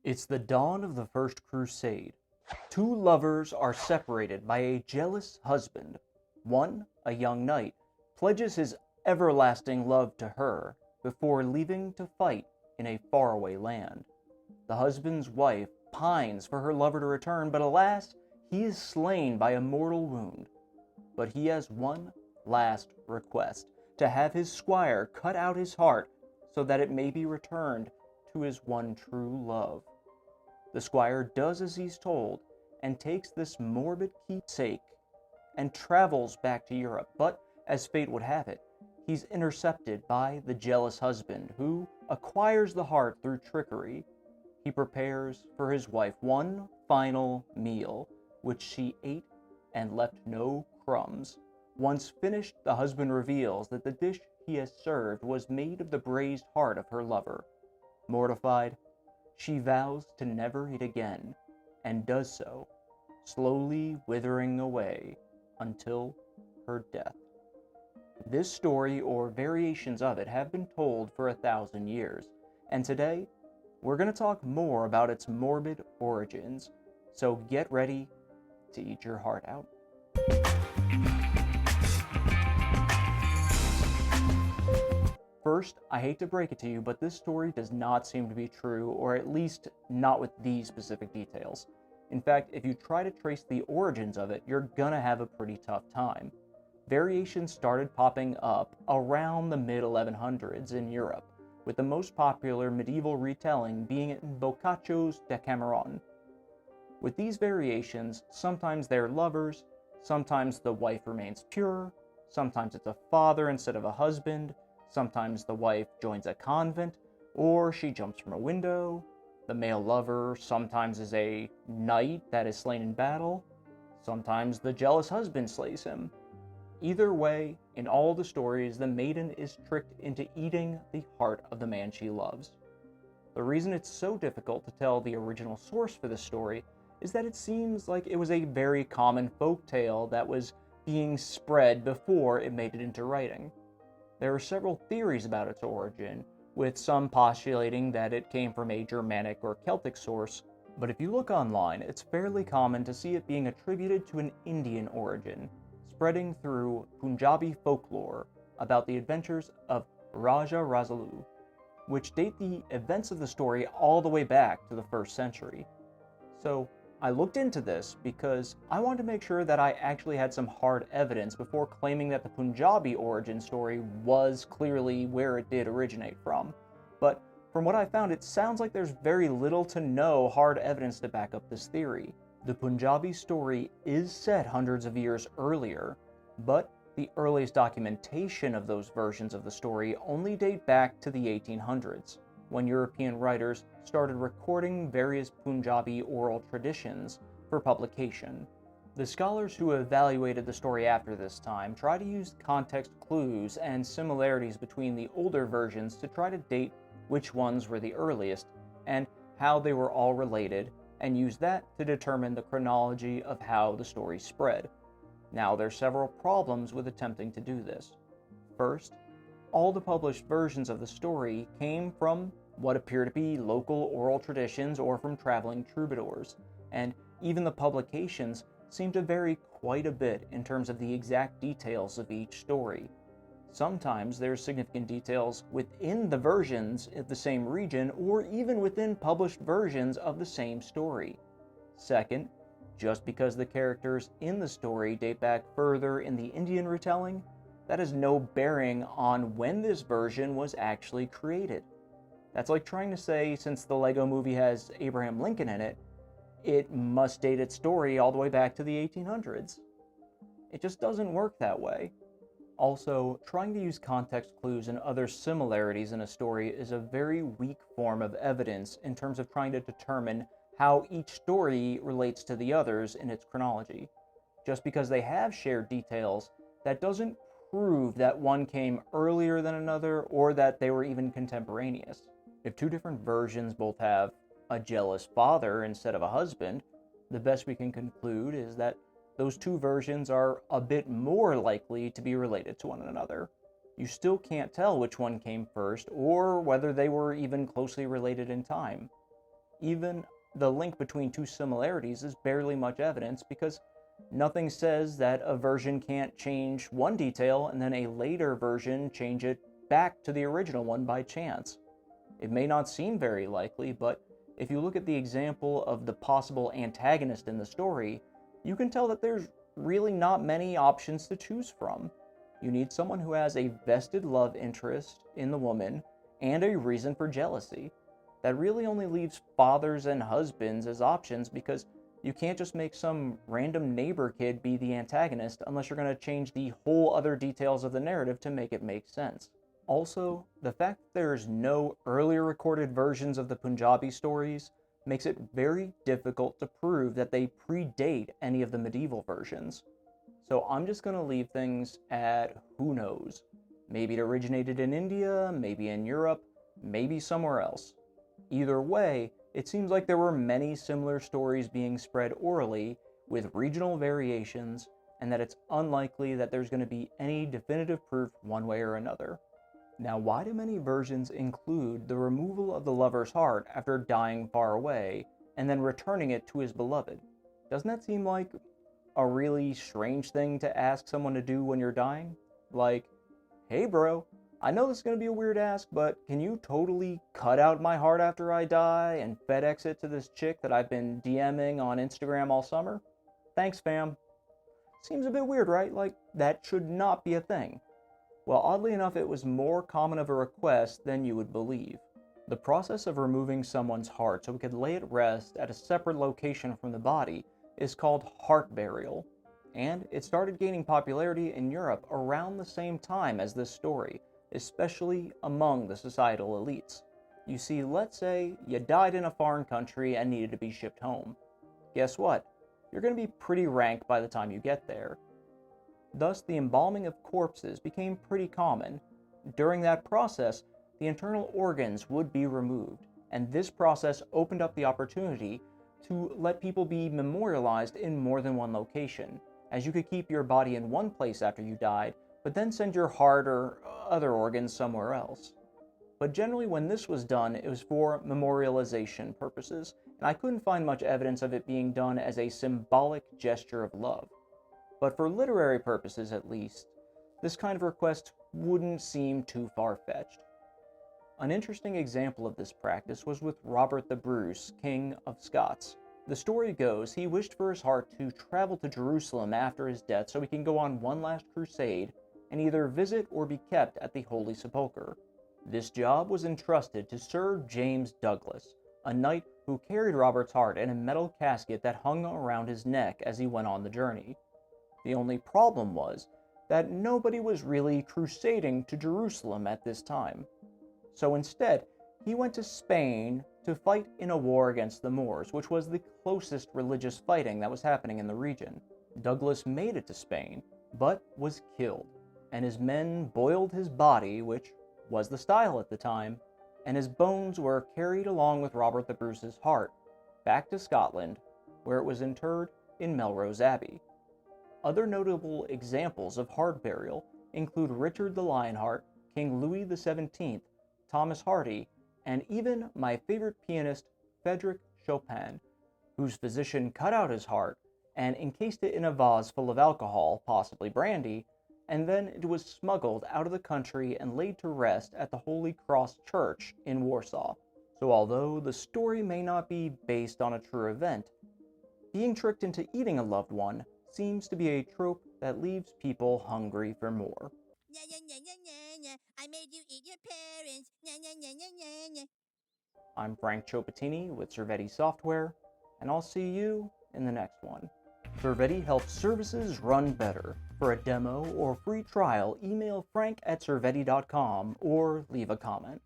It's the dawn of the First Crusade. Two lovers are separated by a jealous husband. One, a young knight, pledges his everlasting love to her before leaving to fight in a faraway land. The husband's wife pines for her lover to return, but alas, he is slain by a mortal wound. But he has one last request, to have his squire cut out his heart so that it may be returned to his one true love. The squire does as he's told and takes this morbid keepsake and travels back to Europe, but as fate would have it, he's intercepted by the jealous husband who acquires the heart through trickery. He prepares for his wife one final meal, which she ate and left no crumbs. Once finished, the husband reveals that the dish he has served was made of the braised heart of her lover. Mortified, she vows to never eat again, and does so, slowly withering away until her death. This story, or variations of it, have been told for 1,000 years, and today, we're going to talk more about its morbid origins, so get ready to eat your heart out. First, I hate to break it to you, but this story does not seem to be true, or at least not with these specific details. In fact, if you try to trace the origins of it, you're gonna have a pretty tough time. Variations started popping up around the mid-1100s in Europe, with the most popular medieval retelling being in Boccaccio's Decameron. With these variations, sometimes they're lovers, sometimes the wife remains pure, sometimes it's a father instead of a husband, sometimes the wife joins a convent, or she jumps from a window. The male lover sometimes is a knight that is slain in battle. Sometimes the jealous husband slays him. Either way, in all the stories, the maiden is tricked into eating the heart of the man she loves. The reason it's so difficult to tell the original source for this story is that it seems like it was a very common folk tale that was being spread before it made it into writing. There are several theories about its origin, with some postulating that it came from a Germanic or Celtic source, but if you look online, it's fairly common to see it being attributed to an Indian origin, spreading through Punjabi folklore about the adventures of Raja Rasalu, which date the events of the story all the way back to the 1st century. So, I looked into this because I wanted to make sure that I actually had some hard evidence before claiming that the Punjabi origin story was clearly where it did originate from. But from what I found, it sounds like there's very little to no hard evidence to back up this theory. The Punjabi story is set hundreds of years earlier, but the earliest documentation of those versions of the story only date back to the 1800s, when European writers started recording various Punjabi oral traditions for publication. The scholars who evaluated the story after this time try to use context clues and similarities between the older versions to try to date which ones were the earliest and how they were all related, and use that to determine the chronology of how the story spread. Now, there are several problems with attempting to do this. First, all the published versions of the story came from what appear to be local oral traditions or from traveling troubadours, and even the publications seem to vary quite a bit in terms of the exact details of each story. Sometimes there's significant details within the versions of the same region, or even within published versions of the same story. Second, just because the characters in the story date back further in the Indian retelling, that has no bearing on when this version was actually created. That's like trying to say, since the Lego movie has Abraham Lincoln in it, it must date its story all the way back to the 1800s. It just doesn't work that way. Also, trying to use context clues and other similarities in a story is a very weak form of evidence in terms of trying to determine how each story relates to the others in its chronology. Just because they have shared details, that doesn't prove that one came earlier than another or that they were even contemporaneous. If two different versions both have a jealous father instead of a husband, the best we can conclude is that those two versions are a bit more likely to be related to one another. You still can't tell which one came first or whether they were even closely related in time. Even the link between two similarities is barely much evidence because nothing says that a version can't change one detail and then a later version change it back to the original one by chance. It may not seem very likely, but if you look at the example of the possible antagonist in the story, you can tell that there's really not many options to choose from. You need someone who has a vested love interest in the woman and a reason for jealousy. That really only leaves fathers and husbands as options because you can't just make some random neighbor kid be the antagonist unless you're going to change the whole other details of the narrative to make it make sense. Also, the fact that there's no earlier recorded versions of the Punjabi stories makes it very difficult to prove that they predate any of the medieval versions. So I'm just going to leave things at who knows. Maybe it originated in India, maybe in Europe, maybe somewhere else. Either way, it seems like there were many similar stories being spread orally with regional variations, and that it's unlikely that there's going to be any definitive proof one way or another. Now, why do many versions include the removal of the lover's heart after dying far away, and then returning it to his beloved? Doesn't that seem like a really strange thing to ask someone to do when you're dying? Like, hey bro, I know this is going to be a weird ask, but can you totally cut out my heart after I die and FedEx it to this chick that I've been DMing on Instagram all summer? Thanks, fam. Seems a bit weird, right? Like, that should not be a thing. Well, oddly enough, it was more common of a request than you would believe. The process of removing someone's heart so we could lay it rest at a separate location from the body is called heart burial, and it started gaining popularity in Europe around the same time as this story, especially among the societal elites. You see, let's say you died in a foreign country and needed to be shipped home. Guess what? You're going to be pretty rank by the time you get there. Thus, the embalming of corpses became pretty common. During that process, the internal organs would be removed, and this process opened up the opportunity to let people be memorialized in more than one location, as you could keep your body in one place after you died, but then send your heart or other organs somewhere else. But generally when this was done, it was for memorialization purposes, and I couldn't find much evidence of it being done as a symbolic gesture of love. But for literary purposes at least, this kind of request wouldn't seem too far-fetched. An interesting example of this practice was with Robert the Bruce, King of Scots. The story goes he wished for his heart to travel to Jerusalem after his death so he can go on one last crusade and either visit or be kept at the Holy Sepulchre. This job was entrusted to Sir James Douglas, a knight who carried Robert's heart in a metal casket that hung around his neck as he went on the journey. The only problem was that nobody was really crusading to Jerusalem at this time. So instead, he went to Spain to fight in a war against the Moors, which was the closest religious fighting that was happening in the region. Douglas made it to Spain, but was killed, and his men boiled his body, which was the style at the time, and his bones were carried along with Robert the Bruce's heart back to Scotland, where it was interred in Melrose Abbey. Other notable examples of heart burial include Richard the Lionheart, King Louis XVII, Thomas Hardy, and even my favorite pianist, Frédéric Chopin, whose physician cut out his heart and encased it in a vase full of alcohol, possibly brandy, and then it was smuggled out of the country and laid to rest at the Holy Cross Church in Warsaw. So although the story may not be based on a true event, being tricked into eating a loved one seems to be a trope that leaves people hungry for more. I made you eat your parents. I'm Frank Chopatini with Servetti Software, and I'll see you in the next one. Servetti helps services run better. For a demo or free trial, email frank@servetti.com or leave a comment.